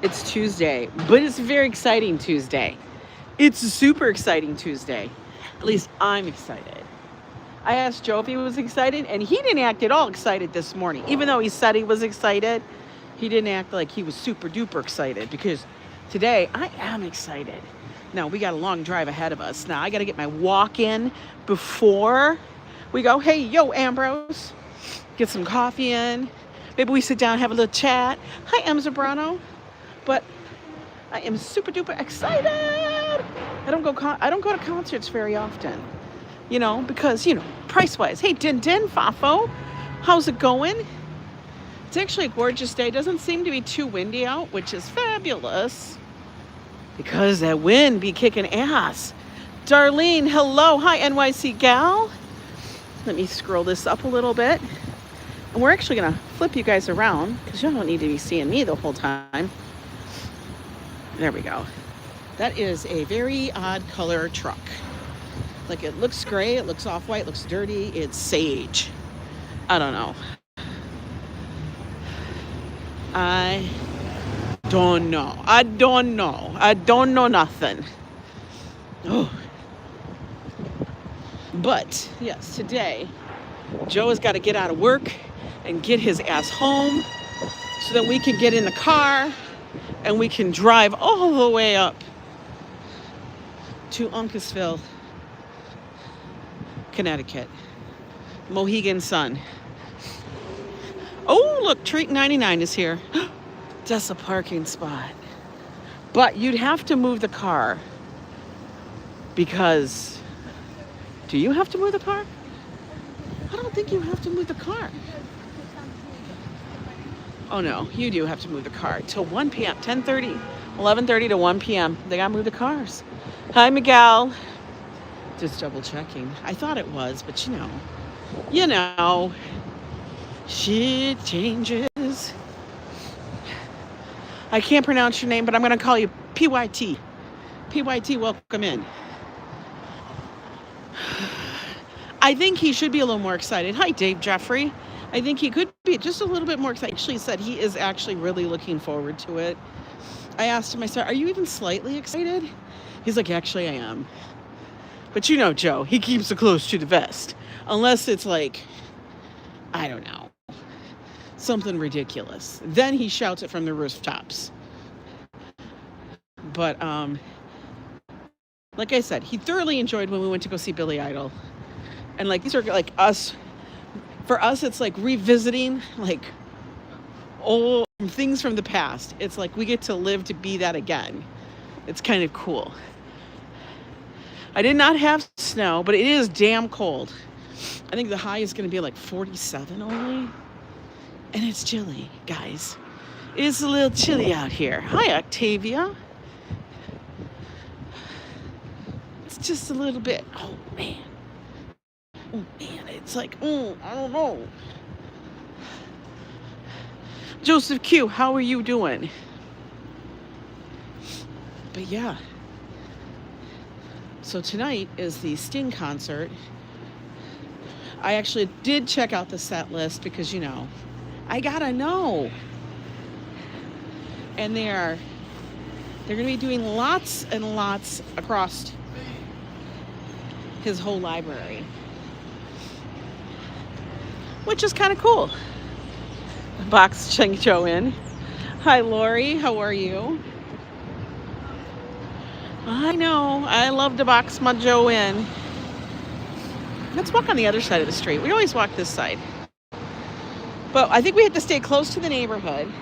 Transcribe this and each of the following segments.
It's Tuesday, but it's a very exciting Tuesday. It's a super exciting Tuesday. At least I'm excited. I asked Joe if he was excited, and he didn't act at all excited this morning. Even though he said he was excited, he didn't act like he was super duper excited, because today I am excited. Now, we got a long drive ahead of us. Now, I got to get my walk in before we go. Hey, yo, Ambrose. Get some coffee in. Maybe we sit down and have a little chat. Hi, Em Zabrano. But I am super duper excited. I don't go to concerts very often, because price wise. Hey, Din Fafo, how's it going? It's actually a gorgeous day. It doesn't seem to be too windy out, which is fabulous, because that wind be kicking ass. Darlene, hello. Hi, NYC gal. Let me scroll this up a little bit. And we're actually going to flip you guys around, because you don't need to be seeing me the whole time. There we go. That is a very odd color truck. Like, it looks gray, it looks off-white, it looks dirty, it's sage. I don't know. I don't know nothing. Oh. But, yes, today, Joe has got to get out of work and get his ass home so that we can get in the car and we can drive all the way up to Uncasville, Connecticut. Mohegan Sun. Oh, look, Treat 99 is here. That's a parking spot. But you'd have to move the car, because... Do you have to move the car? I don't think you have to move the car. Oh no, you do have to move the car till 1 p.m. 10:30, 11:30 to 1 p.m. They gotta move the cars. Hi, Miguel. Just double checking. I thought it was, but shit changes. I can't pronounce your name, but I'm gonna call you PYT. PYT, welcome in. I think he should be a little more excited. Hi, Dave Jeffrey. I think he could be just a little bit more excited. Actually said he is actually really looking forward to it. I asked him, I said, are you even slightly excited? He's like, actually I am. But Joe, he keeps it close to the vest. Unless it's like, I don't know, something ridiculous. Then he shouts it from the rooftops. But, like I said, he thoroughly enjoyed when we went to go see Billy Idol. And these are like us. For us, it's like revisiting old things from the past. It's like we get to live to be that again. It's kind of cool. I did not have snow, but it is damn cold. I think the high is going to be like 47 only. And it's chilly, guys. It is a little chilly out here. Hi, Octavia. It's just a little bit. Oh, man. Oh, man, it's like, I don't know. Joseph Q, how are you doing? But yeah. So tonight is the Sting concert. I actually did check out the set list because, I gotta know. And they're going to be doing lots and lots across his whole library, which is kind of cool. Box Cheng Cho in. Hi, Lori. How are you? I know. I love to box my Joe in. Let's walk on the other side of the street. We always walk this side. But I think we have to stay close to the neighborhood,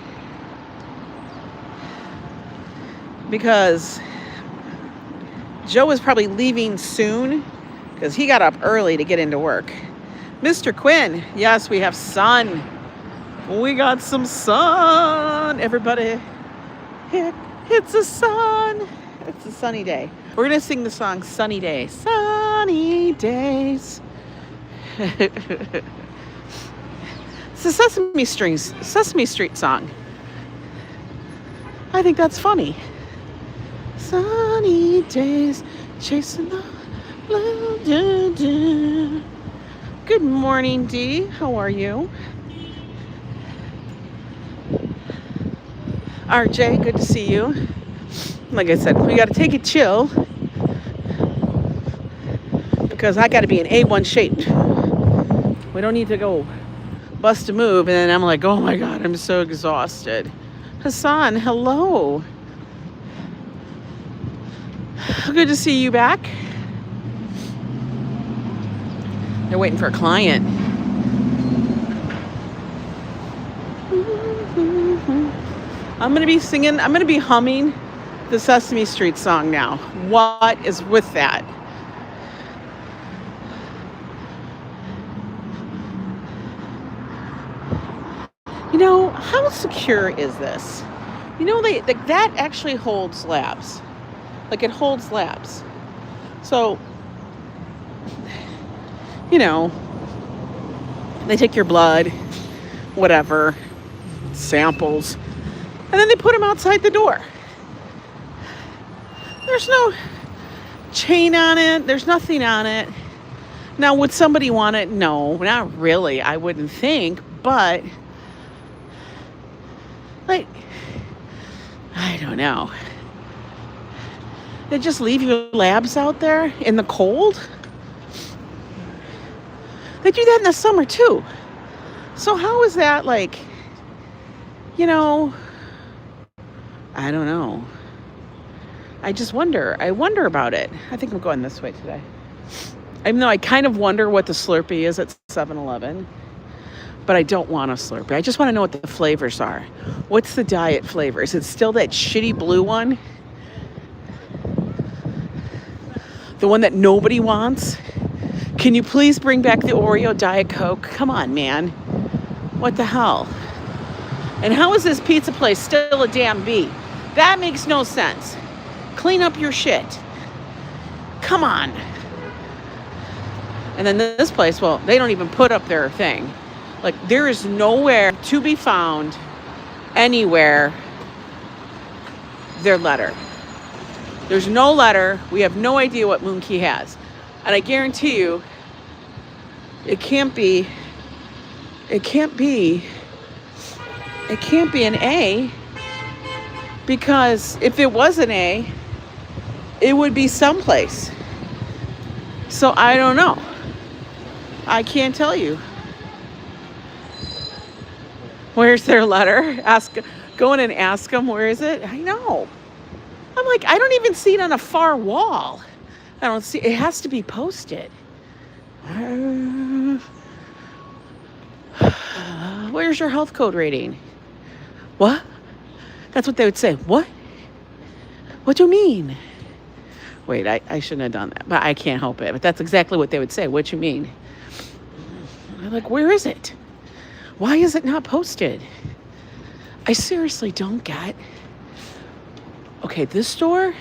because Joe is probably leaving soon, because he got up early to get into work. Mr. Quinn, yes, we have sun. We got some sun. Everybody, it's a sun. It's a sunny day. We're going to sing the song Sunny Day. Sunny days. It's a Sesame Street song. I think that's funny. Sunny days, chasing the blue. Good morning, Dee. How are you? RJ, good to see you. Like I said, we got to take it chill because I got to be in A1 shape. We don't need to go bust a move and then I'm like, oh my God, I'm so exhausted. Hassan, hello. Good to see you back. They're waiting for a client. I'm going to be singing, I'm going to be humming the Sesame Street song now. What is with that? You know, how secure is this? You know, that actually holds labs. Like, it holds labs. So, you know, they take your blood, whatever, samples, and then they put them outside the door. There's no chain on it. There's nothing on it. Now, would somebody want it? No, not really. I wouldn't think, but like, I don't know. They just leave your labs out there in the cold? They do that in the summer too. So how is that like, you know, I don't know. I just wonder. I wonder about it. I think I'm going this way today. Even though I kind of wonder what the Slurpee is at 7-Eleven. But I don't want a Slurpee. I just want to know what the flavors are. What's the diet flavor? Is it still that shitty blue one? The one that nobody wants? Can you please bring back the Oreo Diet Coke? Come on, man. What the hell? And how is this pizza place still a damn B? That makes no sense. Clean up your shit. Come on. And then this place, well, they don't even put up their thing. Like, there is nowhere to be found anywhere their letter. There's no letter. We have no idea what Moonkey has. And I guarantee you, it can't be an A, because if it was an A, it would be someplace. So I don't know. I can't tell you. Where's their letter? Go in and ask them, where is it? I know. I'm like, I don't even see it on a far wall. I don't see, it has to be posted. Where's your health code rating? What? That's what they would say. What? What do you mean? Wait, I shouldn't have done that, but I can't help it. But that's exactly what they would say. What you mean? I'm like, where is it? Why is it not posted? I seriously don't get. Okay, this store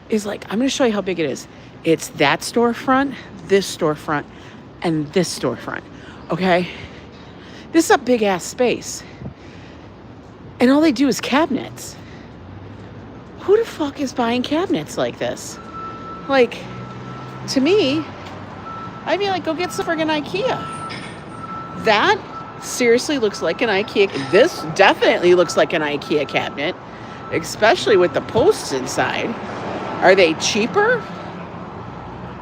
is like, I'm going to show you how big it is. It's that storefront, this storefront, and this storefront. Okay? This is a big ass space. And all they do is cabinets. Who the fuck is buying cabinets like this? Like, to me, I'd be like, go get some friggin' IKEA. That seriously looks like an IKEA. This definitely looks like an IKEA cabinet, especially with the posts inside. Are they cheaper?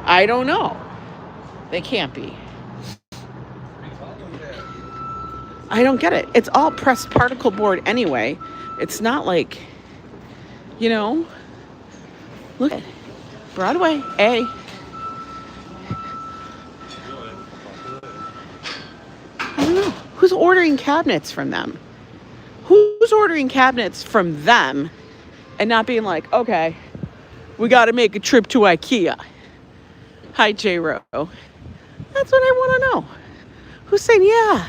I don't know. They can't be. I don't get it. It's all pressed particle board anyway. It's not like, you know, look at Broadway, A. I don't know. Who's ordering cabinets from them? Who's ordering cabinets from them and not being like, okay, we got to make a trip to IKEA. Hi, J-Ro. That's what I want to know. Who's saying, yeah,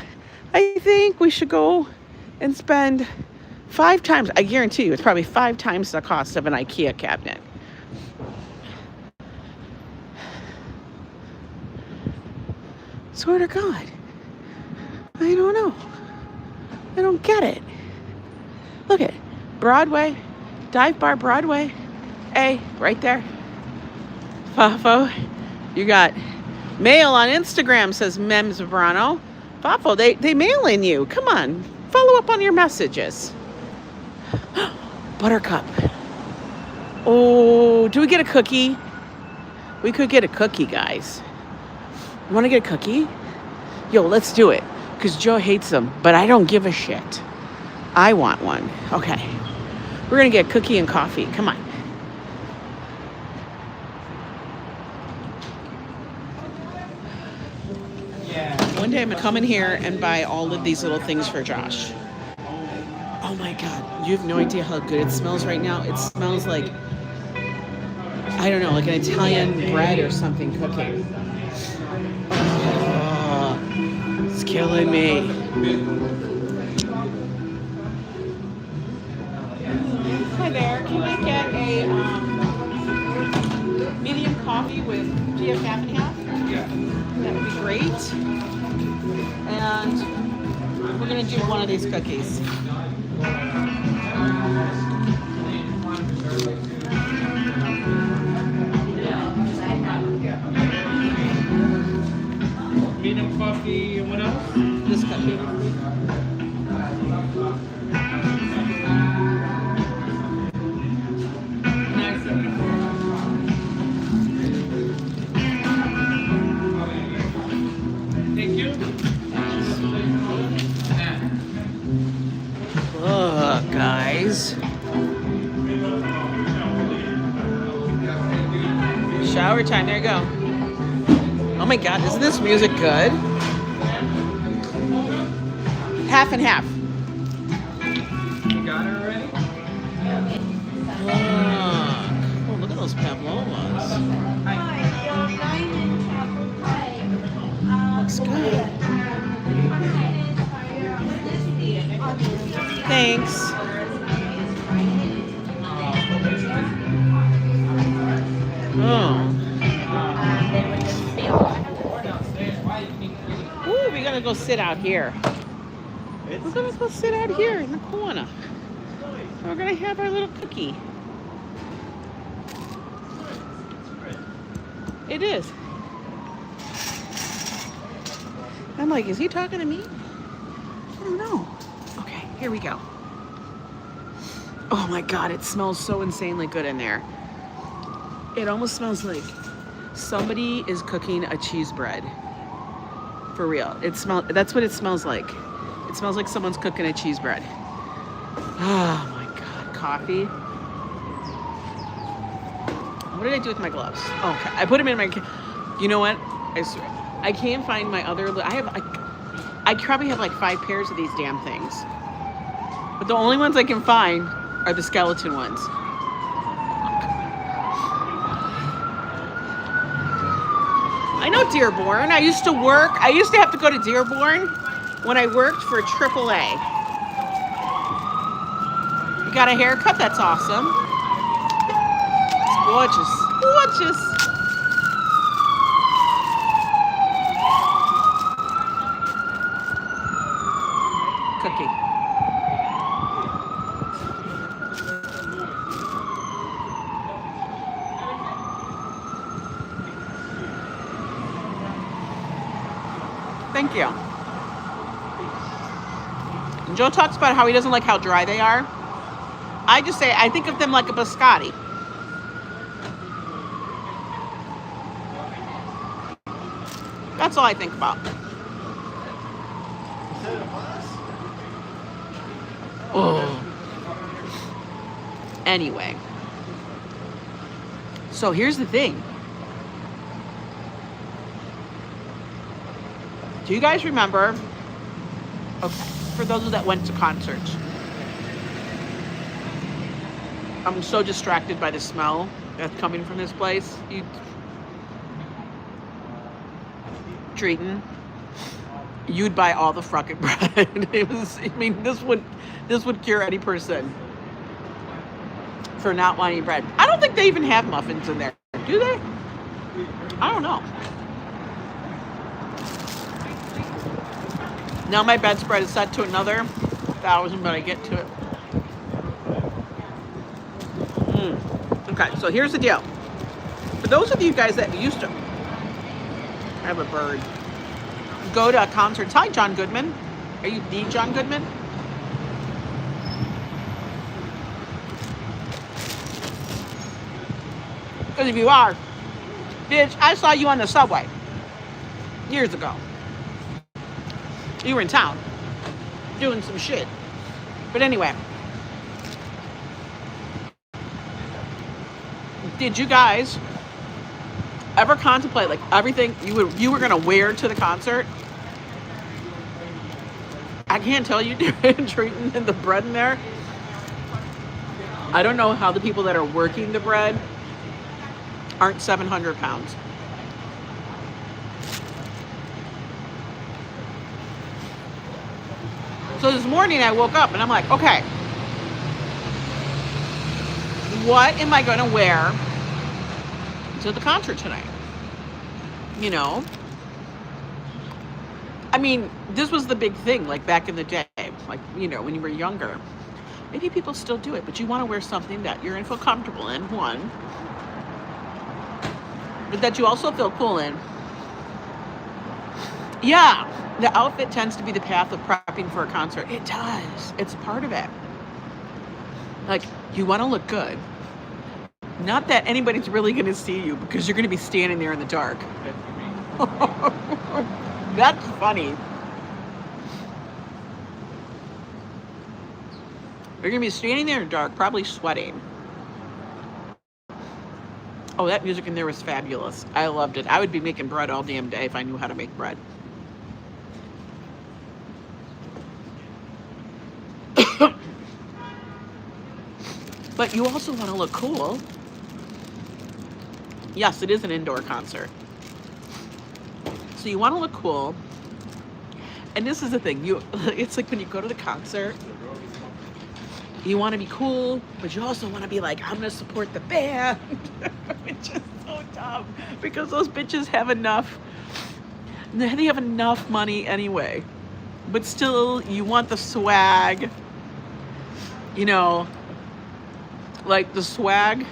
I think we should go and spend 5 times. I guarantee you it's probably 5 times the cost of an IKEA cabinet. Swear to God. I don't know. I don't get it. Look at Broadway, Dive Bar Broadway, A, right there. Fafo, you got mail on Instagram, says Mem Zabrano. Fafo, they mail in you. Come on, follow up on your messages. Buttercup. Oh, do we get a cookie? We could get a cookie, guys. You want to get a cookie? Yo, let's do it. Because Joe hates them, but I don't give a shit. I want one. Okay. We're going to get cookie and coffee. Come on. One day I'm going to come in here and buy all of these little things for Josh. Oh my God. You have no idea how good it smells right now. It smells like, I don't know, like an Italian bread or something cooking. Oh, it's killing me. Hi there. Can I get a medium coffee with GF half and half? Yeah. That would be great. And we're going to do one of these cookies. Medium coffee and what else? This cookie. Thank you. Look, guys. Shower time. There you go. Oh my God, isn't this music good? Half and half. You got it already? Oh, look at those pavlovas. Looks good. Thanks. Oh. Ooh, we gotta go sit out here. We're gonna go sit out here in the corner. We're gonna have our little cookie. It is. I'm like, is he talking to me? I don't know. Okay, here we go. Oh my God, it smells so insanely good in there. It almost smells like somebody is cooking a cheese bread. For real. That's what it smells like. It smells like someone's cooking a cheese bread. Oh my God, coffee. What did I do with my gloves? Oh, okay. I put them in my, you know what? I swear. I can't find my other, I probably have like 5 pairs of these damn things. But the only ones I can find are the skeleton ones. I know Dearborn. I used to have to go to Dearborn when I worked for AAA. You got a haircut? That's awesome. It's gorgeous. Gorgeous. Cookie. Thank you. And Joe talks about how he doesn't like how dry they are. I just say, I think of them like a biscotti. That's all I think about. Oh. Anyway. So here's the thing. Do you guys remember? Okay, for those that went to concerts. I'm so distracted by the smell that's coming from this place. Treating. You'd buy all the fucking bread. This would cure any person for not wanting bread. I don't think they even have muffins in there. Do they? I don't know. Now my bedspread is set to another 1,000, but I get to it. Okay, so here's the deal. For those of you guys that used to, I have a bird, go to concerts. Hi, John Goodman. Are you the John Goodman? Because if you are, bitch, I saw you on the subway years ago. You were in town doing some shit. But anyway, did you guys ever contemplate like everything you were gonna wear to the concert? I can't tell you treating the bread in there. I don't know how the people that are working the bread aren't 700 pounds. So this morning I woke up and I'm like, okay, what am I going to wear to the concert tonight? You know? I mean, this was the big thing, like back in the day, like, you know, when you were younger. Maybe people still do it, but you want to wear something that you're going to feel comfortable in, one. But that you also feel cool in. Yeah, the outfit tends to be the path of prepping for a concert. It does. It's part of it. Like, you want to look good. Not that anybody's really going to see you because you're going to be standing there in the dark. That's funny. You're going to be standing there in the dark, probably sweating. Oh, that music in there was fabulous. I loved it. I would be making bread all damn day if I knew how to make bread. But you also want to look cool. Yes, it is an indoor concert. So you want to look cool. And this is the thing. It's like when you go to the concert, you want to be cool, but you also want to be like, I'm going to support the band. Which is so dumb. Because those bitches have enough. They have enough money anyway. But still, you want the swag. You know, like the swag.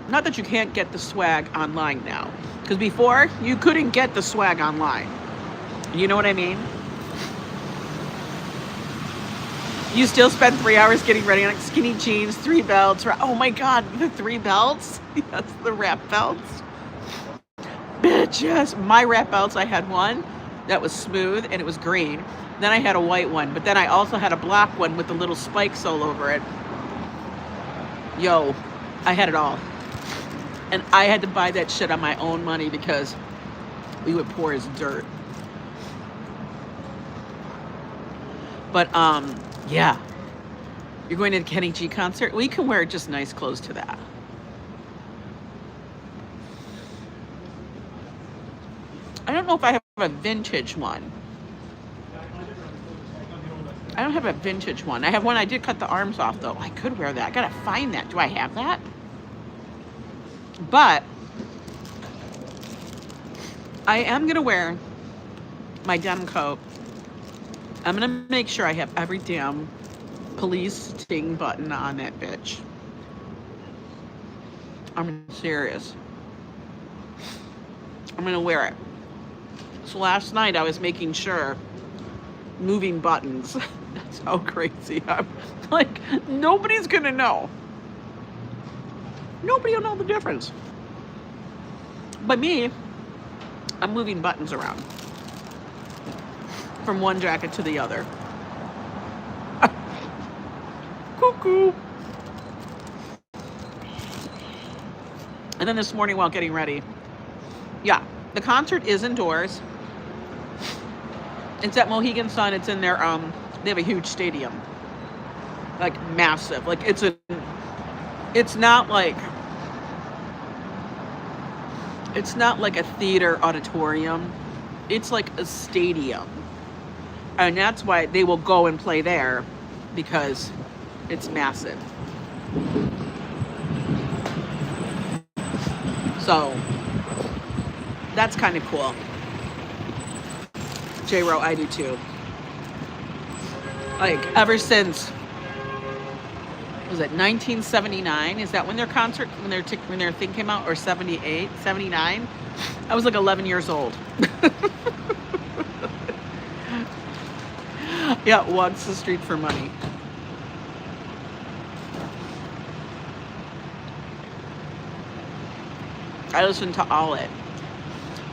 Not that you can't get the swag online now. Because before, you couldn't get the swag online. You know what I mean? You still spend 3 hours getting ready on skinny jeans, 3 belts. Oh my God, the 3 belts? Yes, the wrap belts. Bitch, yes. My wrap belts, I had one that was smooth and it was green. Then I had a white one, but then I also had a black one with the little spikes all over it. Yo, I had it all. And I had to buy that shit on my own money because we would pour as dirt. But, yeah. You're going to the Kenny G concert? Well, you can wear just nice clothes to that. I don't know if I have a vintage one. I don't have a vintage one. I have one I did cut the arms off, though. I could wear that. I gotta find that. Do I have that? But I am gonna wear my denim coat. I'm gonna make sure I have every damn police sting button on that bitch. I'm serious. I'm gonna wear it. So last night I was making sure, moving buttons. That's how crazy I'm. Like, nobody's gonna know. Nobody will know the difference. But me, I'm moving buttons around from one jacket to the other. Cuckoo. And then this morning while getting ready, yeah, the concert is indoors. It's at Mohegan Sun. It's in their, they have a huge stadium. Like, massive. Like, it's not like a theater auditorium. It's like a stadium. And that's why they will go and play there, because it's massive. So that's kind of cool. J-Ro, I do too. Like, ever since, was it 1979? Is that when their concert, when their thing came out? Or 78, 79? I was like 11 years old. Yeah, walks the street for money. I listened to all it.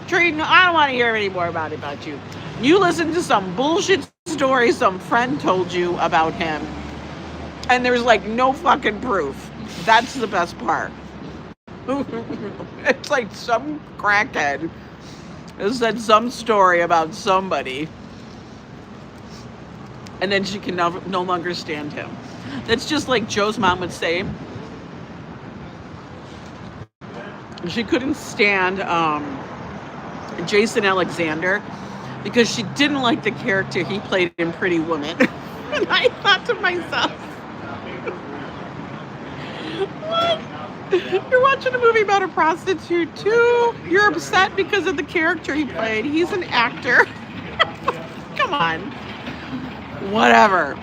Trina, I don't want to hear any more about you. You listened to some bullshit story some friend told you about him, and there's like no fucking proof. That's the best part. It's like some crackhead said some story about somebody, and then she can no longer stand him. That's just like Joe's mom would say. She couldn't stand Jason Alexander because she didn't like the character he played in Pretty Woman. And I thought to myself, what? You're watching a movie about a prostitute too? You're upset because of the character he played. He's an actor. Come on. Whatever.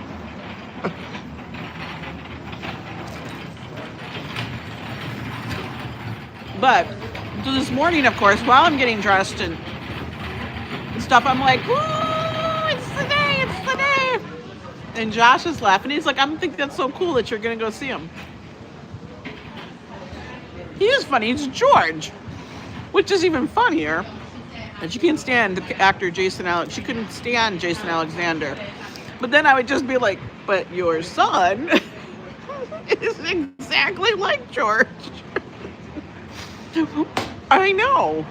But so this morning, of course, while I'm getting dressed and stuff, I'm like, "Ooh, it's the day!" And Josh is laughing. He's like, "I don't think that's so cool that you're gonna go see him." He is funny. He's George, which is even funnier. And she can't stand the actor Jason Alex. She couldn't stand Jason Alexander. But then I would just be like, "But your son is exactly like George." I know.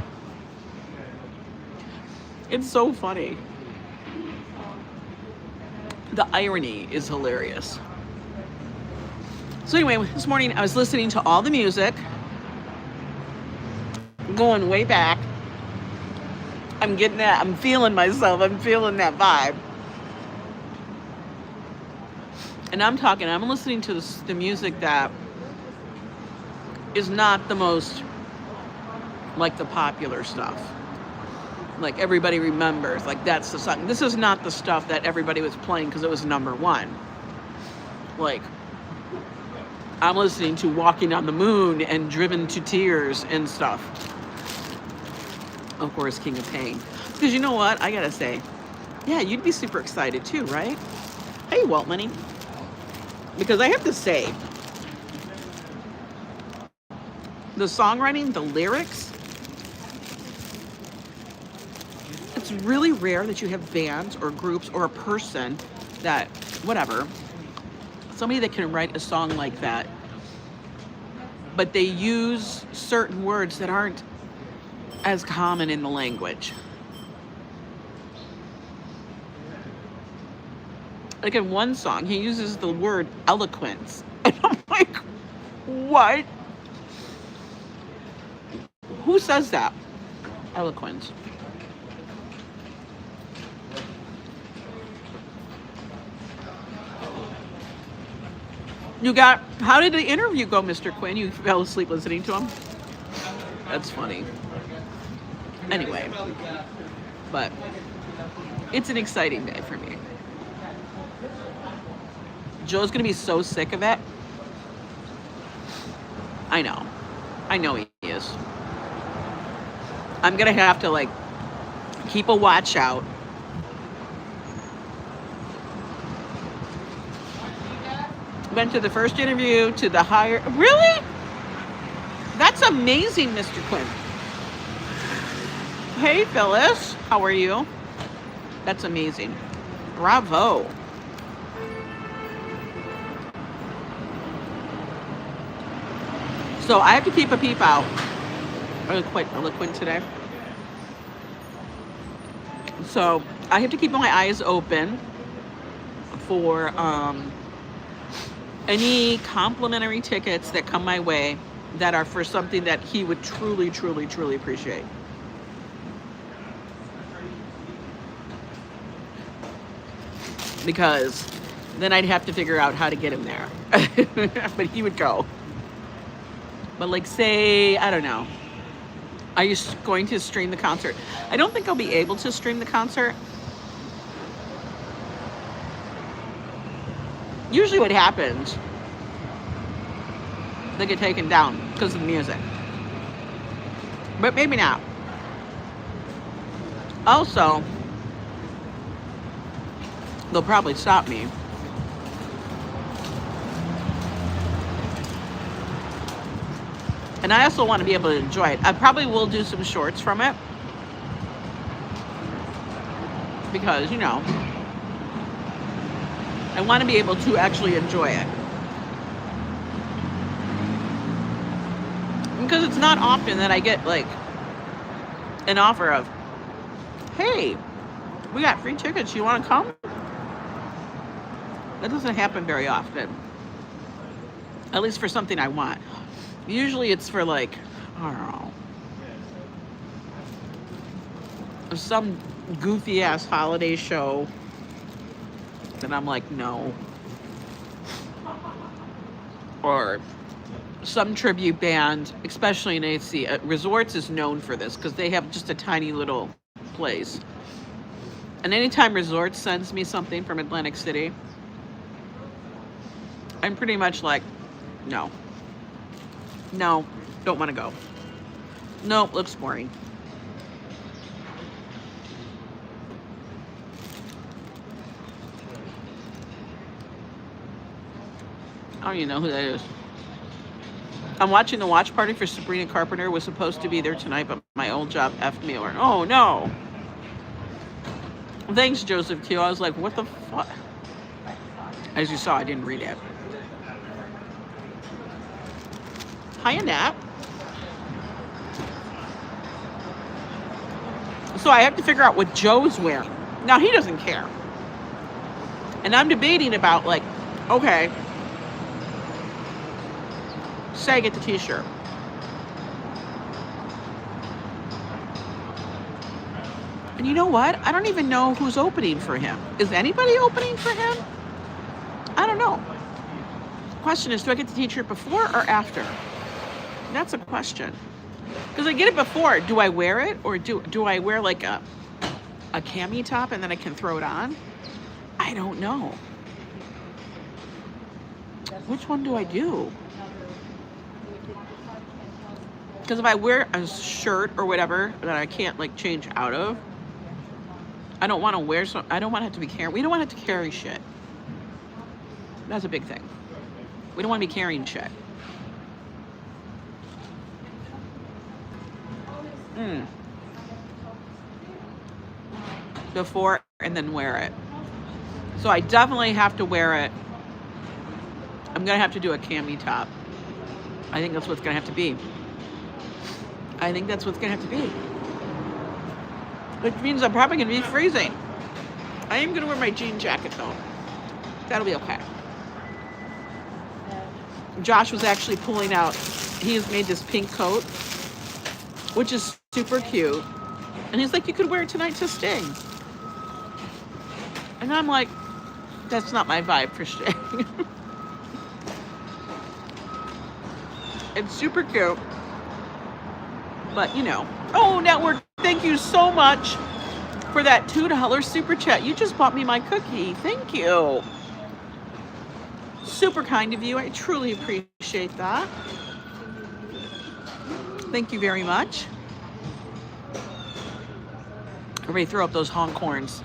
It's so funny. The irony is hilarious. So anyway, this morning I was listening to all the music, going way back. I'm getting that. I'm feeling myself. I'm feeling that vibe. And I'm listening to the music that is not the most like the popular stuff. Like everybody remembers, like that's the song. This is not the stuff that everybody was playing because it was number one. Like, I'm listening to Walking on the Moon and Driven to Tears and stuff. Of course, King of Pain. Because you know what? I gotta say, yeah, you'd be super excited too, right? Hey, Waltmany. Because I have to say, the songwriting, the lyrics, it's really rare that you have bands or groups or a person that, whatever, somebody that can write a song like that, but they use certain words that aren't as common in the language. Like in one song, he uses the word eloquence. And I'm like, what? Who says that? Eloquence. How did the interview go, Mr. Quinn? You fell asleep listening to him? That's funny. Anyway, but it's an exciting day for me. Joe's gonna be so sick of it. I know he is. I'm gonna have to like keep a watch out. Went to the first interview, to the higher. Really? That's amazing, Mr. Quinn. Hey, Phyllis. How are you? That's amazing. Bravo. So I have to keep a peep out. I'm quite eloquent today. So I have to keep my eyes open for any complimentary tickets that come my way that are for something that he would truly, truly, truly appreciate. Because then I'd have to figure out how to get him there. But he would go. But like, say, I don't know, are you going to stream the concert? I don't think I'll be able to stream the concert. Usually what happens, they get taken down because of the music. But maybe not. Also, they'll probably stop me. And I also want to be able to enjoy it. I probably will do some shorts from it. Because, you know, I want to be able to actually enjoy it. Because it's not often that I get like an offer of, hey, we got free tickets, you want to come? That doesn't happen very often. At least for something I want. Usually it's for like, I don't know, some goofy ass holiday show that I'm like, no. Or some tribute band, especially in NYC. Resorts is known for this because they have just a tiny little place. And anytime Resorts sends me something from Atlantic City, I'm pretty much like, no. No, don't want to go. No, looks boring. I don't even know who that is. I'm watching the watch party for Sabrina Carpenter. Was supposed to be there tonight, but my old job effed me over. Oh, no. Thanks, Joseph Q. I was like, what the fuck? As you saw, I didn't read it. Hi, Nat. So I have to figure out what Joe's wearing. Now, he doesn't care. And I'm debating about, like, okay, say I get the t-shirt. And you know what? I don't even know who's opening for him. Is anybody opening for him? I don't know. The question is, do I get the t-shirt before or after? That's a question. Because I get it before. Do I wear it? Or do I wear like a cami top and then I can throw it on? I don't know. Which one do I do? Because if I wear a shirt or whatever that I can't like change out of, I don't want to wear some. I don't want to have to be carrying. We don't want to have to carry shit. That's a big thing. We don't want to be carrying shit. Before and then wear it. So I definitely have to wear it. I'm gonna have to do a cami top. I think that's what's gonna have to be. I think that's what's gonna have to be. Which means I'm probably gonna be freezing. I am gonna wear my jean jacket though. That'll be okay. Josh was actually pulling out, he has made this pink coat, which is super cute. And he's like, you could wear it tonight to Sting. And I'm like, that's not my vibe for Sting. It's super cute. But, you know. Oh, Network, thank you so much for that $2 super chat. You just bought me my cookie. Thank you. Super kind of you. I truly appreciate that. Thank you very much. Everybody throw up those honk horns.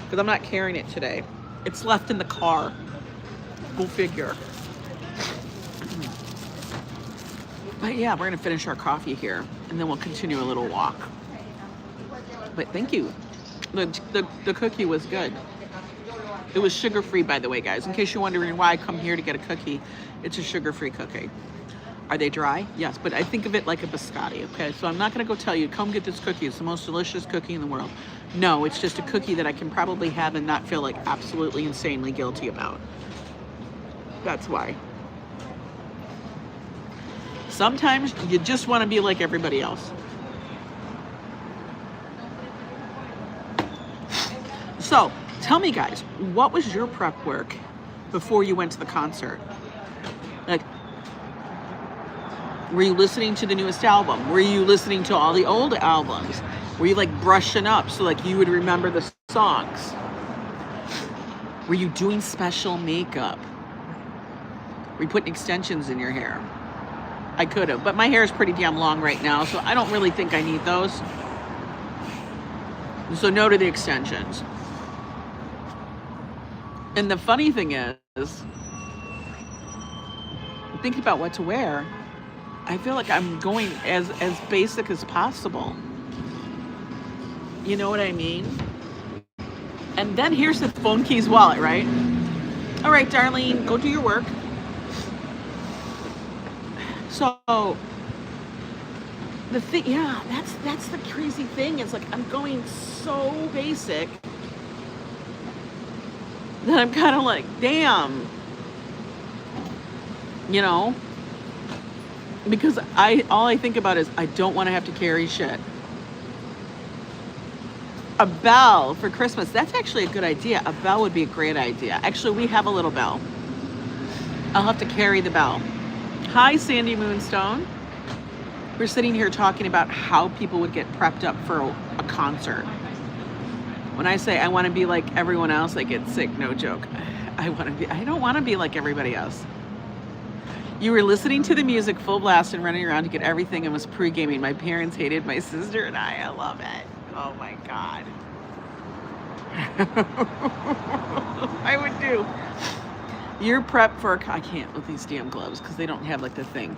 Because I'm not carrying it today. It's left in the car. Go figure. But yeah, we're going to finish our coffee here. And then we'll continue a little walk. But thank you. The cookie was good. It was sugar-free, by the way, guys. In case you're wondering why I come here to get a cookie, it's a sugar-free cookie. Are they dry? Yes, but I think of it like a biscotti, okay? So I'm not going to go tell you, come get this cookie. It's the most delicious cookie in the world. No, it's just a cookie that I can probably have and not feel like absolutely insanely guilty about. That's why. Sometimes you just want to be like everybody else. So, tell me, guys, what was your prep work before you went to the concert? Like, were you listening to the newest album? Were you listening to all the old albums? Were you like brushing up so like you would remember the songs? Were you doing special makeup? Were you putting extensions in your hair? I could have, but my hair is pretty damn long right now, so I don't really think I need those. So no to the extensions. And the funny thing is, thinking about what to wear, I feel like I'm going as basic as possible. You know what I mean? And then here's the phone keys wallet, right? All right, Darlene, go do your work. So the thing, yeah, that's the crazy thing. It's like I'm going so basic that I'm kind of like, damn, you know, because all I think about is I don't want to have to carry shit. A bell for Christmas, that's actually a good idea. A bell would be a great idea. Actually, we have a little bell. I'll have to carry the bell. Hi, Sandy Moonstone. We're sitting here talking about how people would get prepped up for a concert. When I say I want to be like everyone else, I get sick, no joke. I don't want to be like everybody else. You were listening to the music full blast and running around to get everything and was pre-gaming. My parents hated my sister and I love it. Oh my God. I would do. You're prepped for I can't with these damn gloves because they don't have like the thing.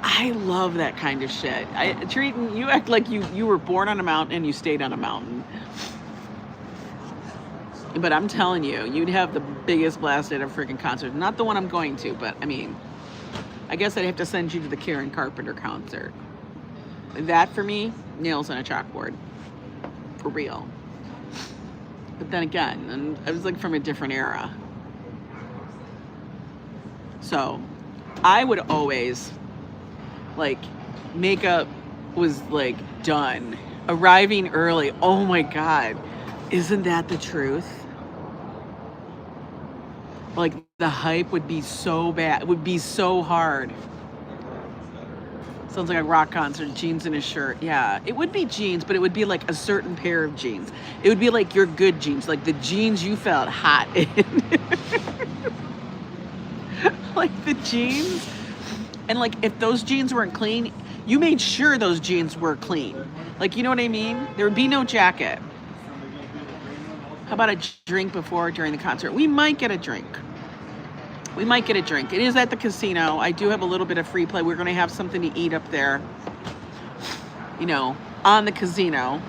I love that kind of shit. Treating you act like you were born on a mountain and you stayed on a mountain. But I'm telling you, you'd have the biggest blast at a freaking concert. Not the one I'm going to, but I mean, I guess I'd have to send you to the Karen Carpenter concert. That for me, nails on a chalkboard. For real. But then again, and I was like from a different era. So I would always like makeup was like done. Arriving early. Oh my God. Isn't that the truth? Like the hype would be so bad. It would be so hard. Sounds like a rock concert, jeans and a shirt. Yeah, it would be jeans, but it would be like a certain pair of jeans. It would be like your good jeans, like the jeans you felt hot in. Like the jeans. And like if those jeans weren't clean, you made sure those jeans were clean. Like, you know what I mean? There would be no jacket. How about a drink before or during the concert? We might get a drink. We might get a drink. It is at the casino. I do have a little bit of free play. We're going to have something to eat up there, you know, on the casino.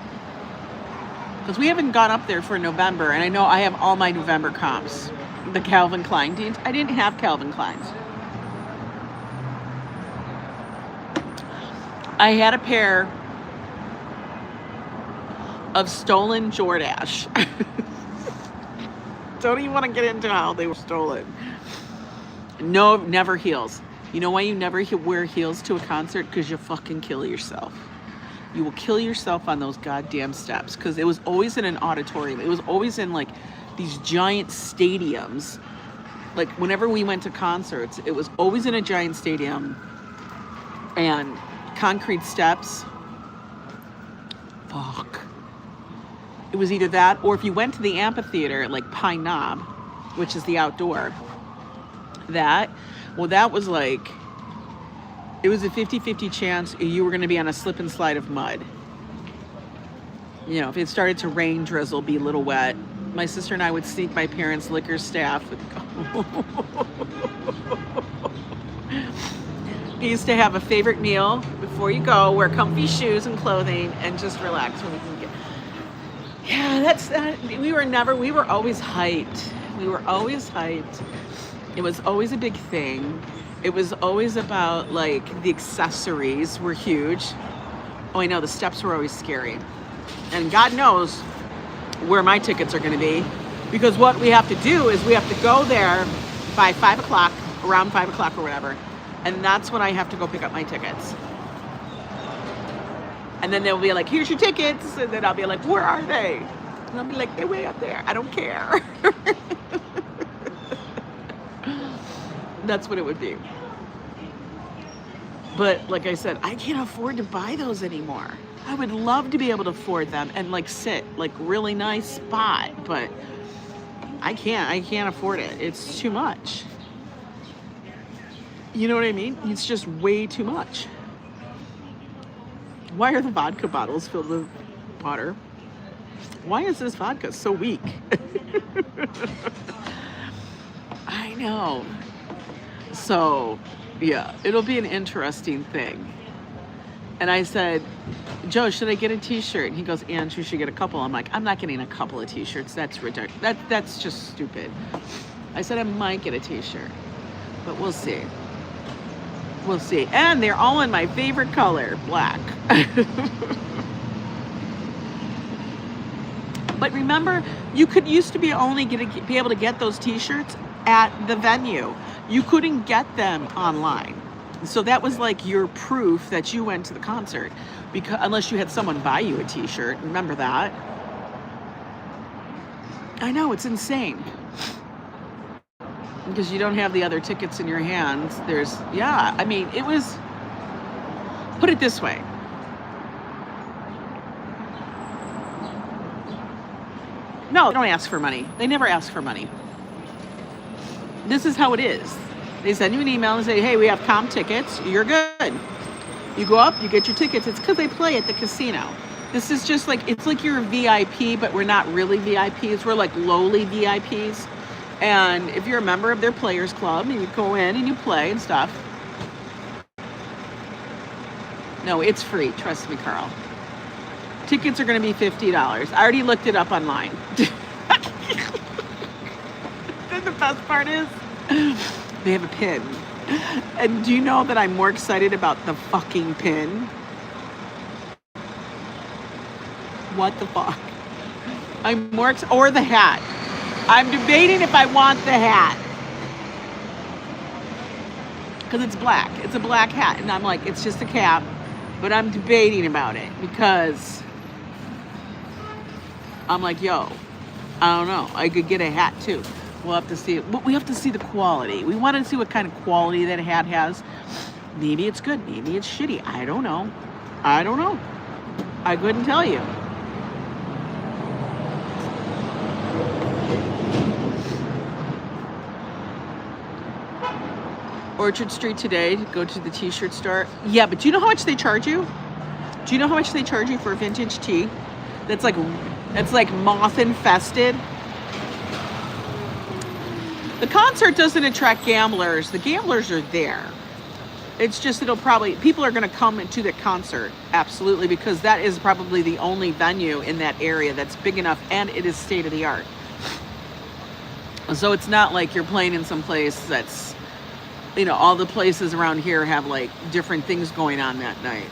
Because we haven't gone up there for November, and I know I have all my November comps. The Calvin Klein jeans. I didn't have Calvin Kleins. I had a pair of stolen Jordache. Don't even want to get into how they were stolen. No, never heels. You know why you never wear heels to a concert? Because you fucking kill yourself. You will kill yourself on those goddamn steps. Because it was always in an auditorium. It was always in like these giant stadiums. Like whenever we went to concerts, it was always in a giant stadium. And concrete steps. Fuck. It was either that, or if you went to the amphitheater, like Pine Knob, which is the outdoor, that was like, it was a 50-50 chance you were going to be on a slip and slide of mud. You know, if it started to rain, drizzle, be a little wet. My sister and I would sneak my parents' liquor staff. You used to have a favorite meal before you go, wear comfy shoes and clothing, and just relax when we can get. Yeah, that's that. We were always hyped. We were always hyped. It was always a big thing. It was always about like the accessories were huge. Oh, I know, the steps were always scary. And God knows where my tickets are going to be, because what we have to do is we have to go there by 5 o'clock, around 5 o'clock or whatever. And that's when I have to go pick up my tickets. And then they'll be like, here's your tickets. And then I'll be like, where are they? And I'll be like, they're way up there. I don't care. That's what it would be. But like I said, I can't afford to buy those anymore. I would love to be able to afford them and like sit like really nice spot, but I can't afford it. It's too much. You know what I mean? It's just way too much. Why are the vodka bottles filled with water? Why is this vodka so weak? I know. So, Yeah, it'll be an interesting thing. And I said, Joe, should I get a t-shirt? And he goes, and you should get a couple. I'm like, I'm not getting a couple of t-shirts. That's ridiculous. That's just stupid. I said I might get a t-shirt, but we'll see. We'll see. And they're all in my favorite color, black. But remember, you used to be only be able to get those t-shirts at the venue. You couldn't get them online. So that was like your proof that you went to the concert, because unless you had someone buy you a t-shirt. Remember that? I know, it's insane. Because you don't have the other tickets in your hands. I mean, it was, put it this way. No, they don't ask for money. They never ask for money. This is how it is. They send you an email and say, hey, we have comp tickets. You're good. You go up, you get your tickets. It's because they play at the casino. This is just like, it's like you're a VIP, but we're not really VIPs. We're like lowly VIPs. And if you're a member of their players club, and you go in and you play and stuff. No, it's free. Trust me, Carl. Tickets are going to be $50. I already looked it up online. Then the best part is they have a pin. And do you know that I'm more excited about the fucking pin? What the fuck? I'm more or the hat. I'm debating if I want the hat. Because it's black. It's a black hat. And I'm like, it's just a cap. But I'm debating about it because I'm like, yo, I don't know. I could get a hat too. We'll have to see it. But we have to see the quality. We want to see what kind of quality that hat has. Maybe it's good. Maybe it's shitty. I don't know. I couldn't tell you. Orchard Street today to go to the t-shirt store. Yeah, but do you know how much they charge you? Do you know how much they charge you for a vintage tee? That's like moth infested. The concert doesn't attract gamblers. The gamblers are there. It's just people are going to come to the concert, absolutely, because that is probably the only venue in that area that's big enough, and it is state of the art. So it's not like you're playing in some place that's, all the places around here have like different things going on that night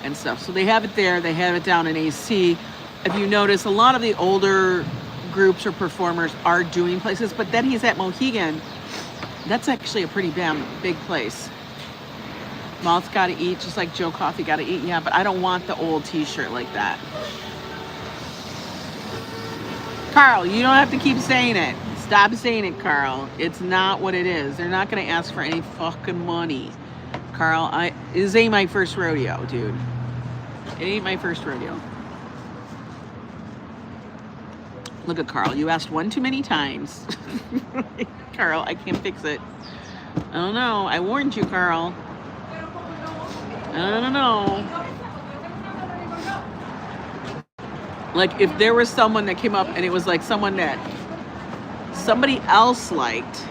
and stuff. So they have it there. They have it down in AC. If you notice, a lot of the older groups or performers are doing places, but then he's at Mohegan. That's actually a pretty damn big place. Mouth's got to eat, just like Joe Coffee got to eat. Yeah, but I don't want the old t-shirt like that. Carl, you don't have to keep saying it. Stop saying it, Carl. It's not what it is. They're not going to ask for any fucking money. Carl, this ain't my first rodeo, dude. It ain't my first rodeo. Look at Carl. You asked one too many times. Carl, I can't fix it. I don't know. I warned you, Carl. I don't know. Like, if there was someone that came up and it was like someone that somebody else liked,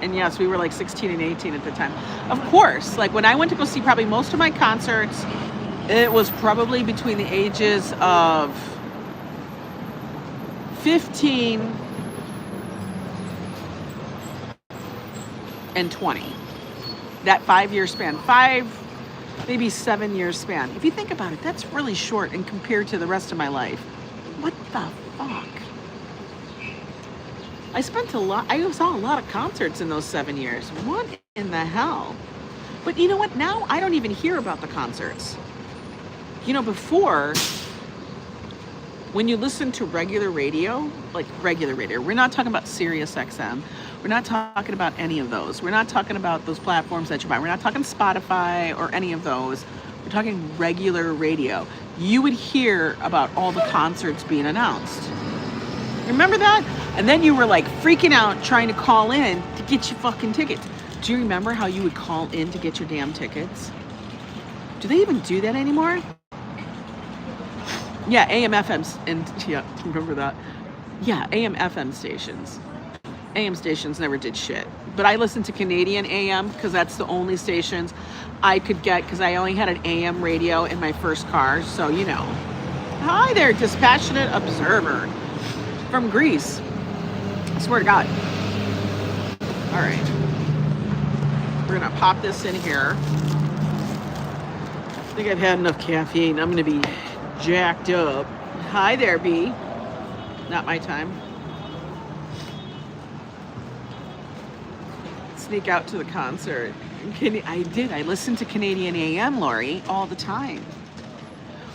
and yes, we were like 16 and 18 at the time. Of course, like when I went to go see probably most of my concerts, it was probably between the ages of 15 and 20. That 5-year span. 5, maybe 7-year span. If you think about it, that's really short and compared to the rest of my life. What the fuck? I saw a lot of concerts in those 7 years. What in the hell? But you know what? Now I don't even hear about the concerts. Before, when you listen to regular radio, we're not talking about Sirius XM. We're not talking about any of those. We're not talking about those platforms that you buy. We're not talking Spotify or any of those. We're talking regular radio. You would hear about all the concerts being announced. Remember that? And then you were like freaking out trying to call in to get your fucking tickets. Do you remember how you would call in to get your damn tickets? Do they even do that anymore? Yeah, AM, FMs, and yeah, remember that? Yeah, AM, FM stations. AM stations never did shit. But I listened to Canadian AM because that's the only stations I could get because I only had an AM radio in my first car. So, you know. Hi there, dispassionate observer from Greece. I swear to God. All right. We're going to pop this in here. I think I've had enough caffeine. I'm going to be jacked up. Hi there, B. Not my time. Sneak out to the concert. I did. I listened to Canadian AM, Lori, all the time.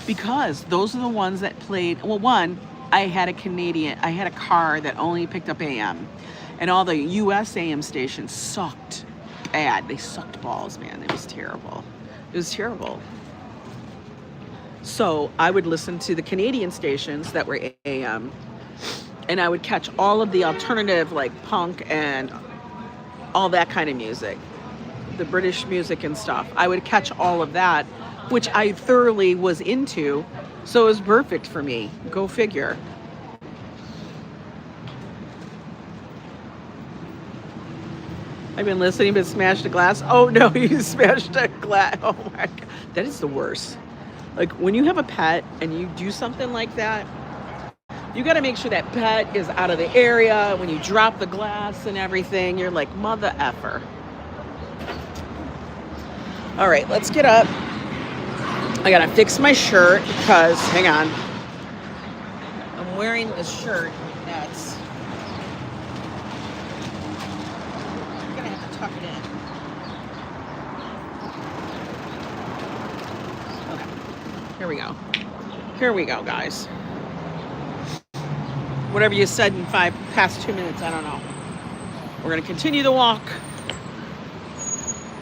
Because those are the ones that played. Well, one, I had a car that only picked up AM. And all the US AM stations sucked bad. They sucked balls, man. It was terrible. It was terrible. So I would listen to the Canadian stations that were AM. And I would catch all of the alternative, like punk and all that kind of music, the British music and stuff. I would catch all of that, which I thoroughly was into, so it was perfect for me. Go figure. I've been listening but smashed a glass. Oh no, you smashed a glass. Oh my God. That is the worst. Like when you have a pet and you do something like that, you got to make sure that pet is out of the area. When you drop the glass and everything, you're like, mother effer. All right, let's get up. I got to fix my shirt because, hang on. I'm wearing this shirt that's, I'm going to have to tuck it in. Okay, here we go. Here we go, guys. Whatever you said in past 2 minutes, I don't know. We're going to continue the walk.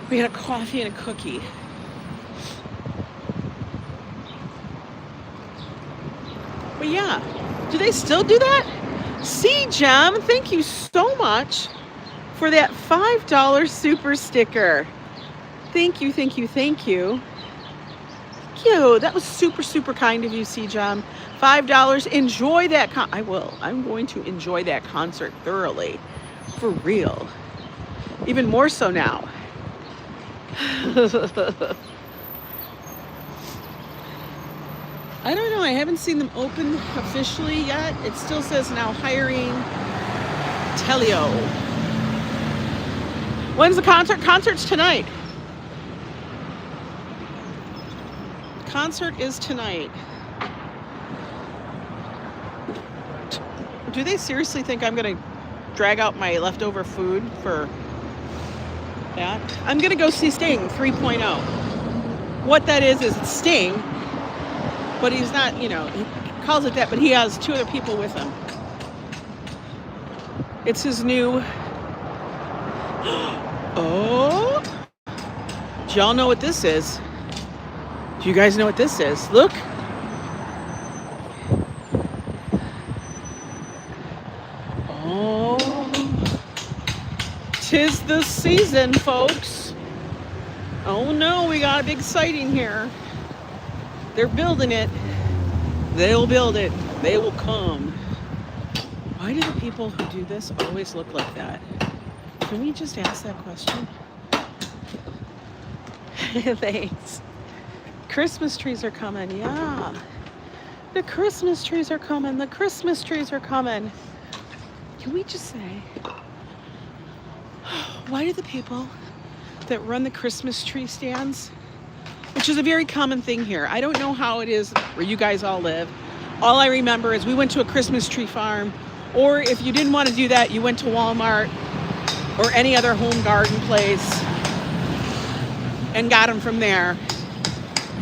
We got a coffee and a cookie. But yeah, do they still do that? See, Gem, thank you so much for that $5 super sticker. Thank you, thank you, thank you. Cute. That was super, super kind of you, C-Jam. $5. Enjoy that. I will. I'm going to enjoy that concert thoroughly. For real. Even more so now. I don't know. I haven't seen them open officially yet. It still says now hiring Telio. When's the concert? Concert's tonight. Concert is tonight. Do they seriously think I'm going to drag out my leftover food for that? I'm going to go see Sting 3.0. What that is it's Sting, but he's not, you know, he calls it that, but he has 2 other people with him. It's his new... Oh! Do y'all know what this is? Do you guys know what this is? Look. Oh. 'Tis the season, folks. Oh no, we got a big sighting here. They're building it. They'll build it. They will come. Why do the people who do this always look like that? Can we just ask that question? Thanks. Christmas trees are coming, yeah. The Christmas trees are coming. The Christmas trees are coming. Can we just say, why do the people that run the Christmas tree stands, which is a very common thing here. I don't know how it is where you guys all live. All I remember is we went to a Christmas tree farm, or if you didn't want to do that, you went to Walmart or any other home garden place and got them from there.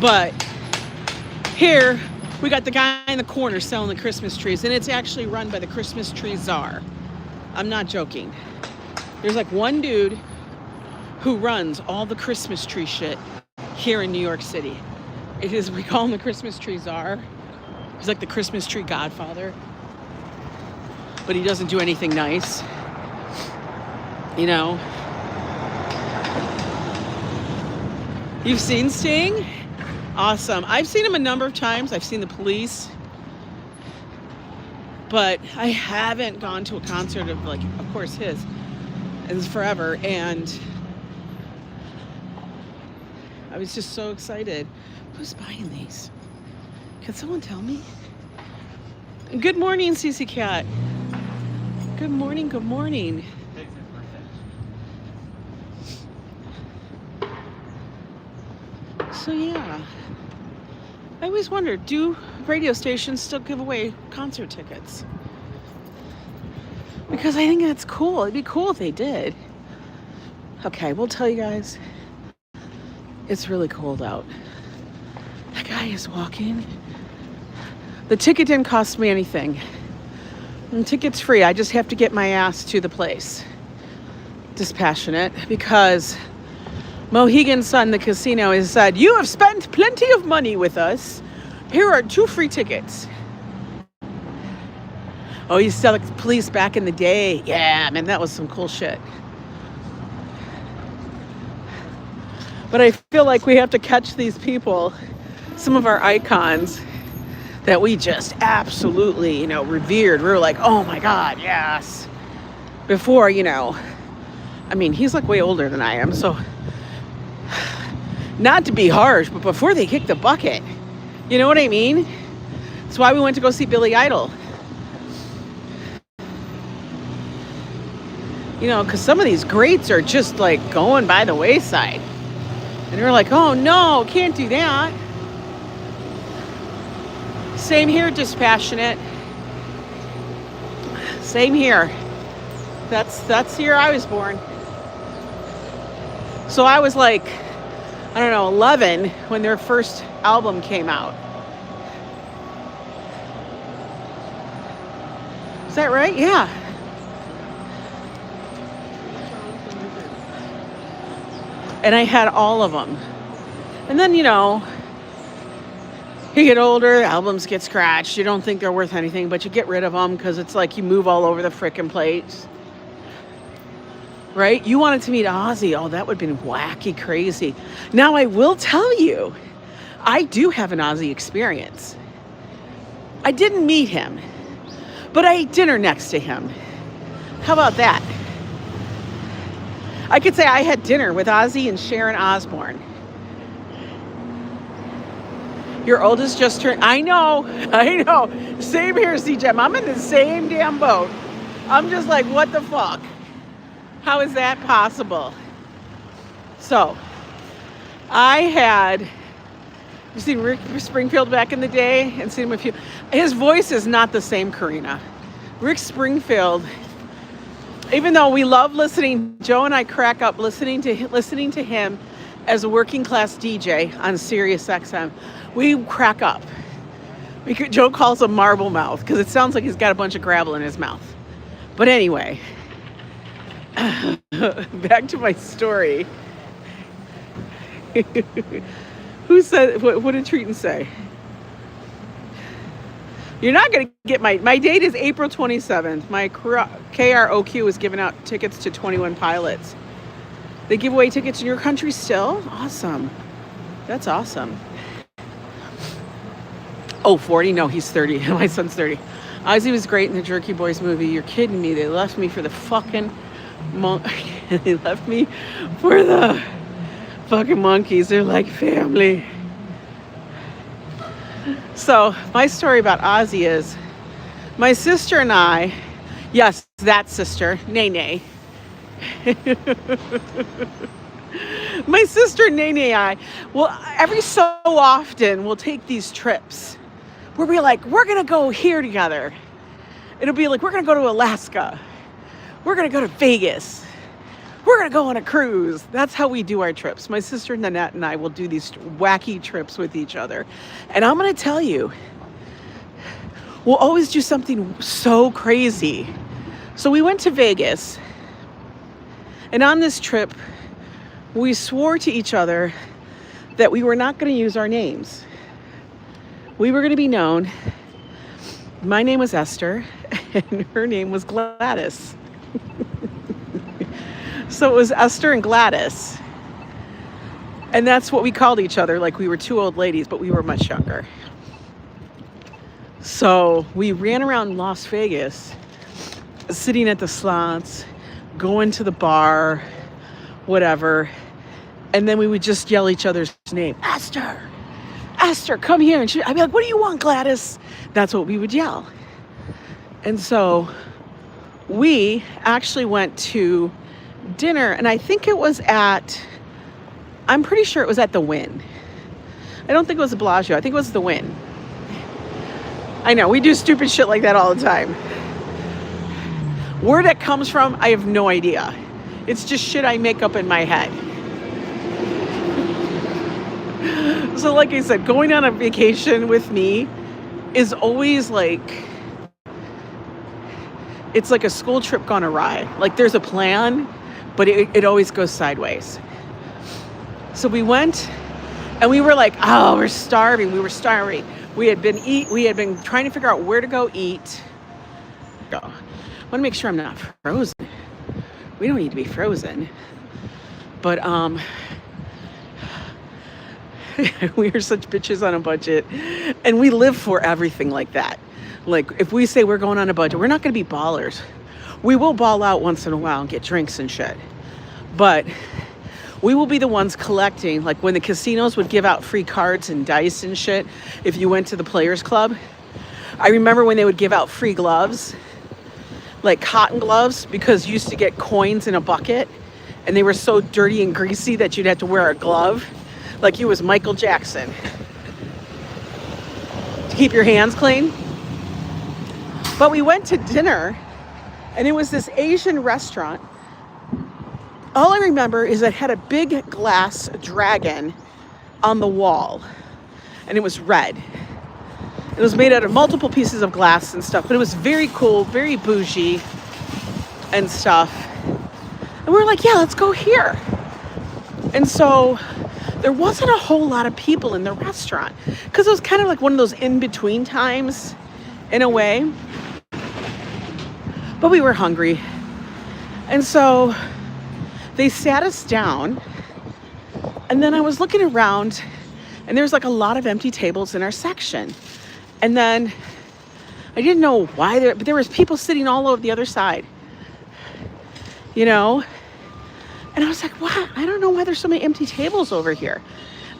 But here, we got the guy in the corner selling the Christmas trees, and it's actually run by the Christmas tree czar. I'm not joking. There's like one dude who runs all the Christmas tree shit here in New York City. We call him the Christmas tree czar. He's like the Christmas tree godfather. But he doesn't do anything nice. You know? You've seen Sting? Awesome. I've seen him a number of times. I've seen the Police. But I haven't gone to a concert of, like, of course, his. It's forever. And I was just so excited. Who's buying these? Can someone tell me? Good morning, Cece Cat. Good morning, good morning. So yeah, I always wondered, do radio stations still give away concert tickets? Because I think that's cool. It'd be cool if they did. Okay, we'll tell you guys. It's really cold out. That guy is walking. The ticket didn't cost me anything. The ticket's free. I just have to get my ass to the place. Dispassionate, because Mohegan's son, the casino, has said, you have spent plenty of money with us. Here are 2 free tickets. Oh, you saw the police back in the day. Yeah, man, that was some cool shit. But I feel like we have to catch these people, some of our icons that we just absolutely, you know, revered. We were like, oh my God, yes. Before, you know, I mean, he's like way older than I am, so not to be harsh, but before they kicked the bucket, you know what I mean? That's why we went to go see Billy Idol. You know, because some of these greats are just like going by the wayside. And we're like, oh no, can't do that. Same here, Dispassionate. Same here. That's the year I was born. So I was like, I don't know, 11 when their first album came out. Is that right? Yeah. And I had all of them. And then, you know, you get older, albums get scratched. You don't think they're worth anything, but you get rid of them because it's like you move all over the frickin' place. Right? You wanted to meet Ozzy. Oh, that would have been wacky crazy. Now, I will tell you, I do have an Ozzy experience. I didn't meet him, but I ate dinner next to him. How about that? I could say I had dinner with Ozzy and Sharon Osbourne. Your oldest just turned... I know. Same here, CJ. I'm in the same damn boat. I'm just like, what the fuck? How is that possible? So, I had... You seen Rick Springfield back in the day? And seen him a few... His voice is not the same, Karina. Rick Springfield... Even though we love listening, Joe and I crack up listening to him as a working class DJ on Sirius XM. We crack up. Joe calls him marble mouth because it sounds like he's got a bunch of gravel in his mouth. But anyway, back to my story. Who said, what did Treaton say? You're not going to get my date is April 27th. My KROQ is giving out tickets to 21 Pilots. They give away tickets in your country still? Awesome. That's awesome. Oh, 40? No, he's 30. My son's 30. Ozzy was great in the Jerky Boys movie. You're kidding me. They left me for the fucking they left me for the fucking monkeys. They're like family. So, my story about Ozzy is, my sister and I, yes, that sister, Nene. My sister, Nene, and I, well, every so often, we'll take these trips where we're like, we're going to go here together. It'll be like, we're going to go to Alaska. We're going to go to Vegas. We're going to go on a cruise. That's how we do our trips. My sister Nanette and I will do these wacky trips with each other. And I'm going to tell you, we'll always do something so crazy. So we went to Vegas. And on this trip, we swore to each other that we were not going to use our names. We were going to be known. My name was Esther, and her name was Gladys. So it was Esther and Gladys. And that's what we called each other, like we were two old ladies, but we were much younger. So we ran around Las Vegas, sitting at the slots, going to the bar, whatever. And then we would just yell each other's name. Esther, come here. And I'd be like, what do you want, Gladys? That's what we would yell. And so we actually went to dinner, and I think it was I'm pretty sure it was at the Wynn. I don't think it was the Bellagio. I think it was the Wynn. I know, we do stupid shit like that all the time. Where that comes from, I have no idea. It's just shit I make up in my head. So like I said, going on a vacation with me is always like, it's like a school trip gone awry. Like there's a plan, but it always goes sideways. So we went and we were like, oh, we're starving. We were starving. We had been trying to figure out where to go eat. I want to make sure I'm not frozen. We don't need to be frozen. But we are such bitches on a budget, and we live for everything like that. Like if we say we're going on a budget, we're not going to be ballers. We will ball out once in a while and get drinks and shit. But we will be the ones collecting, like when the casinos would give out free cards and dice and shit if you went to the Players Club. I remember when they would give out free gloves, like cotton gloves, because you used to get coins in a bucket and they were so dirty and greasy that you'd have to wear a glove like you was Michael Jackson to keep your hands clean. But we went to dinner, and it was this Asian restaurant. All I remember is it had a big glass dragon on the wall, and it was red. It was made out of multiple pieces of glass and stuff, but it was very cool, very bougie and stuff. And we were like, yeah, let's go here. And so there wasn't a whole lot of people in the restaurant because it was kind of like one of those in-between times in a way. But we were hungry. And so they sat us down, and then I was looking around, and there's like a lot of empty tables in our section. And then I didn't know why but there was people sitting all over the other side, you know? And I was like, what? I don't know why there's so many empty tables over here.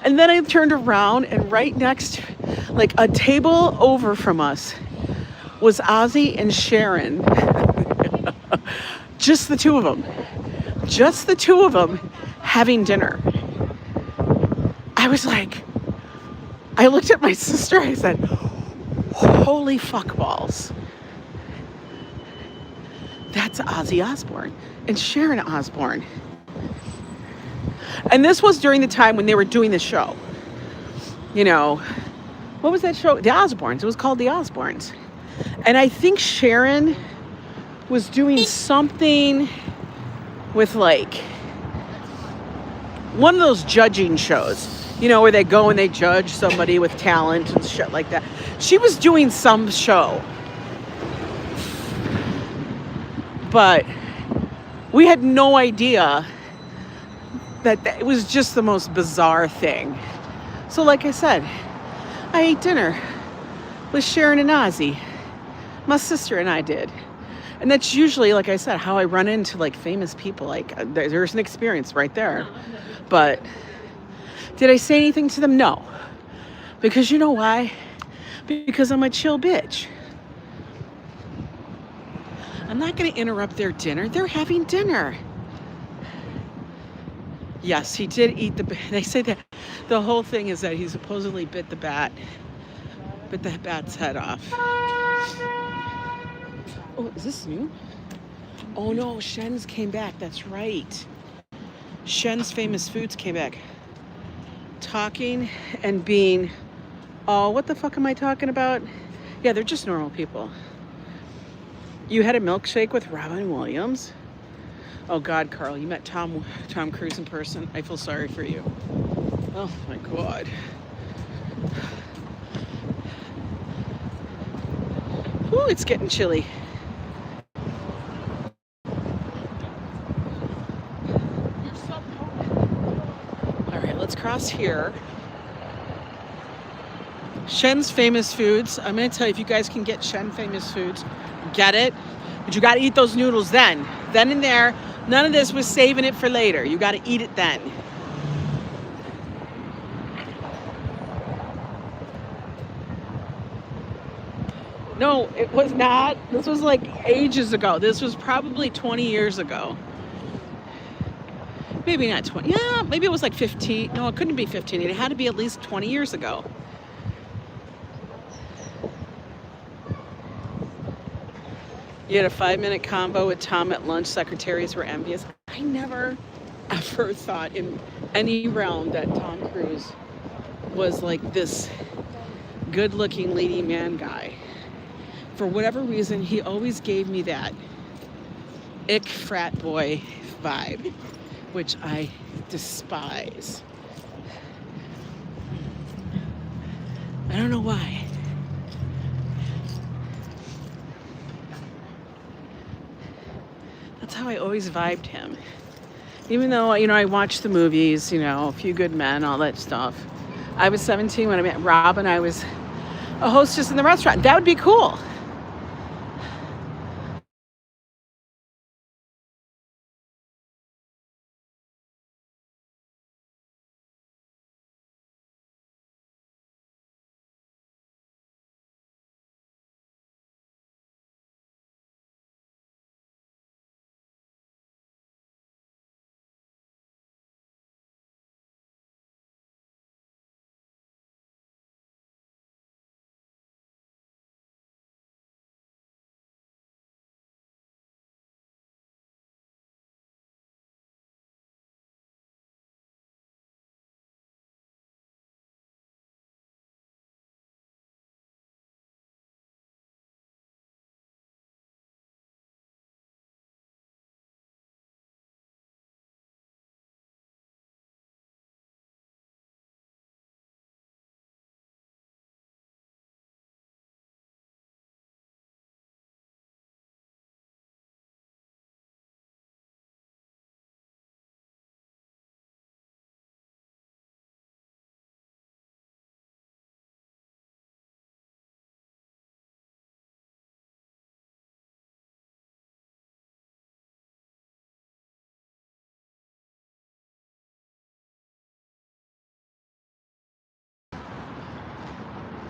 And then I turned around, and right next, like a table over from us, was Ozzy and Sharon. Just the two of them. Just the two of them having dinner. I was like, I looked at my sister, I said, holy fuck balls. That's Ozzy Osbourne and Sharon Osbourne. And this was during the time when they were doing the show. You know, what was that show? The Osbournes. It was called The Osbournes. And I think Sharon was doing something with like one of those judging shows, you know, where they go and they judge somebody with talent and shit like that. She was doing some show. But we had no idea that it was just the most bizarre thing. So like I said, I ate dinner with Sharon and Ozzy. My sister and I did. And that's usually, like I said, how I run into like famous people. Like there's an experience right there. But did I say anything to them? No. Because you know why? Because I'm a chill bitch. I'm not going to interrupt their dinner. They're having dinner. Yes, he did eat they say that the whole thing is that he supposedly bit the bat's head off. Oh, is this new? Oh no, Shen's came back. That's right. Shen's Famous Foods came back. Talking and being, oh, what the fuck am I talking about? Yeah, they're just normal people. You had a milkshake with Robin Williams? Oh God, Carl, you met Tom Cruise in person. I feel sorry for you. Oh my God. Ooh, it's getting chilly. All right, let's cross here. Shen's Famous Foods. I'm going to tell you, if you guys can get Shen Famous Foods, get it. But you got to eat those noodles then. Then and there. None of this was saving it for later. You got to eat it then. No, it was not. This was like ages ago. This was probably 20 years ago. Maybe not 20. Yeah, maybe it was like 15. No, it couldn't be 15. It had to be at least 20 years ago. You had a 5-minute combo with Tom at lunch. Secretaries were envious. I never ever thought in any realm that Tom Cruise was like this good-looking lady man guy. For whatever reason, he always gave me that ick frat boy vibe, which I despise. I don't know why. That's how I always vibed him. Even though, you know, I watched the movies, you know, A Few Good Men, all that stuff. I was 17 when I met Rob, and I was a hostess in the restaurant. That would be cool.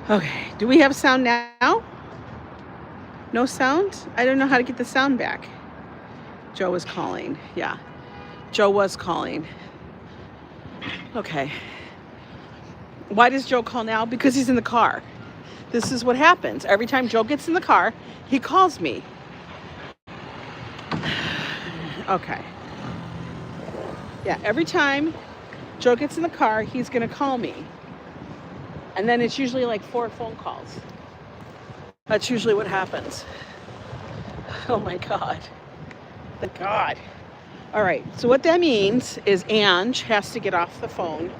Okay, do we have sound now? No sound? I don't know how to get the sound back. Joe was calling. Yeah, Joe was calling. Okay. Why does Joe call now? Because he's in the car. This is what happens. Every time Joe gets in the car, he calls me. Okay. Yeah, every time Joe gets in the car, he's going to call me. And then it's usually like 4 phone calls. That's usually what happens. Oh my God. Thank God. All right, so what that means is Ange has to get off the phone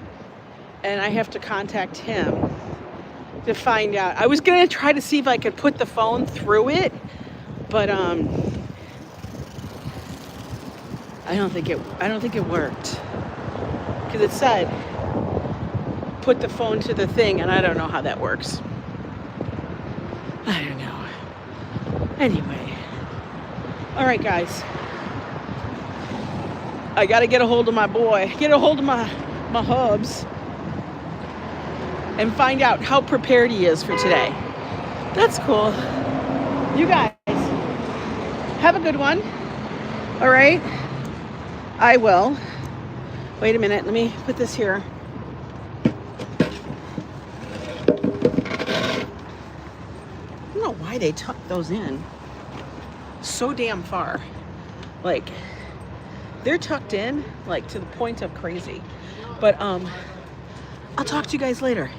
and I have to contact him to find out. I was gonna try to see if I could put the phone through it, but I don't think it worked. Because it said put the phone to the thing, and I don't know how that works. I don't know. Anyway. All right, guys. I got to get a hold of my boy, get a hold of my hubs, and find out how prepared he is for today. That's cool. You guys, have a good one. All right? I will. Wait a minute. Let me put this here. I don't know why they tucked those in so damn far. Like, they're tucked in, like, to the point of crazy. But I'll talk to you guys later.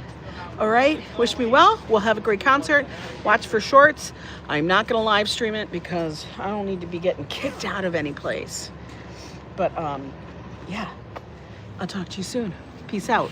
All right? Wish me well. We'll have a great concert. Watch for shorts. I'm not going to live stream it because I don't need to be getting kicked out of any place. But, yeah. I'll talk to you soon. Peace out.